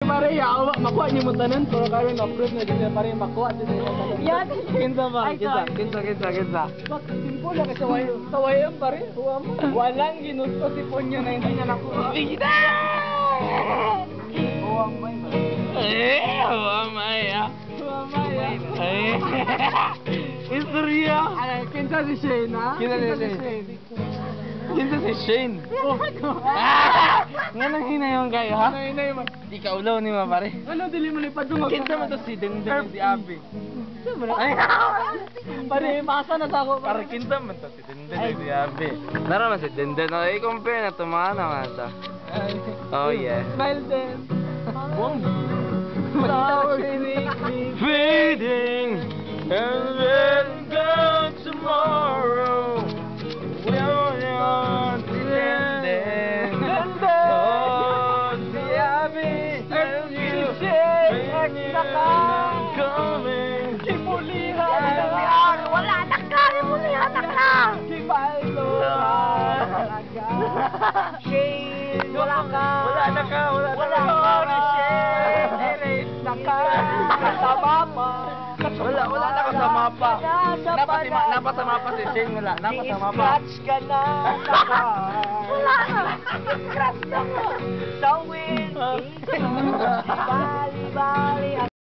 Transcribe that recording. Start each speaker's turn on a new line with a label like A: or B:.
A: Maria, awa, makuha niyo mo tanan, pero karon na-approve na dito, pare makuha dito yung tanan.
B: Yan.
A: Kinsa ba? Kinsa. Bak, simple lang sa wayan, pare. Huwa mo. Walang ginusto si Ponyo na hindi niya nakuha. Bigda! Huwa mo ba? Huwa Maya. Istorya. Kinsa si Shane, ha? Kinsa si Shane. Nga nang hinayon kayo, ha? Hinayon. Di ka ulaw ni ma, pare. Ano, dili mo ni padungog. Kinsa mo to si Denden si Abi. Ay, pare, masa na sa ako.
C: Pare, kinsa man to si Denden si Abi. Nara man si Denden. I-compare na tumana man ta. Oh, yeah.
A: Smile din.
C: Fading and then gone tomorrow. We're on the Denden. Oh, the Abi and you coming.
B: Wala na ka! Imulihan na ka! Shane! Wala ka!
C: Wala na ka!
B: Sa mapa!
C: Wala na ka sa mapa! Napa sa mapa si Shane, wala. Napa sa mapa.
B: I-scratch ka na! Wala na! I-scratch na ka! Sa wind! Bali-bali!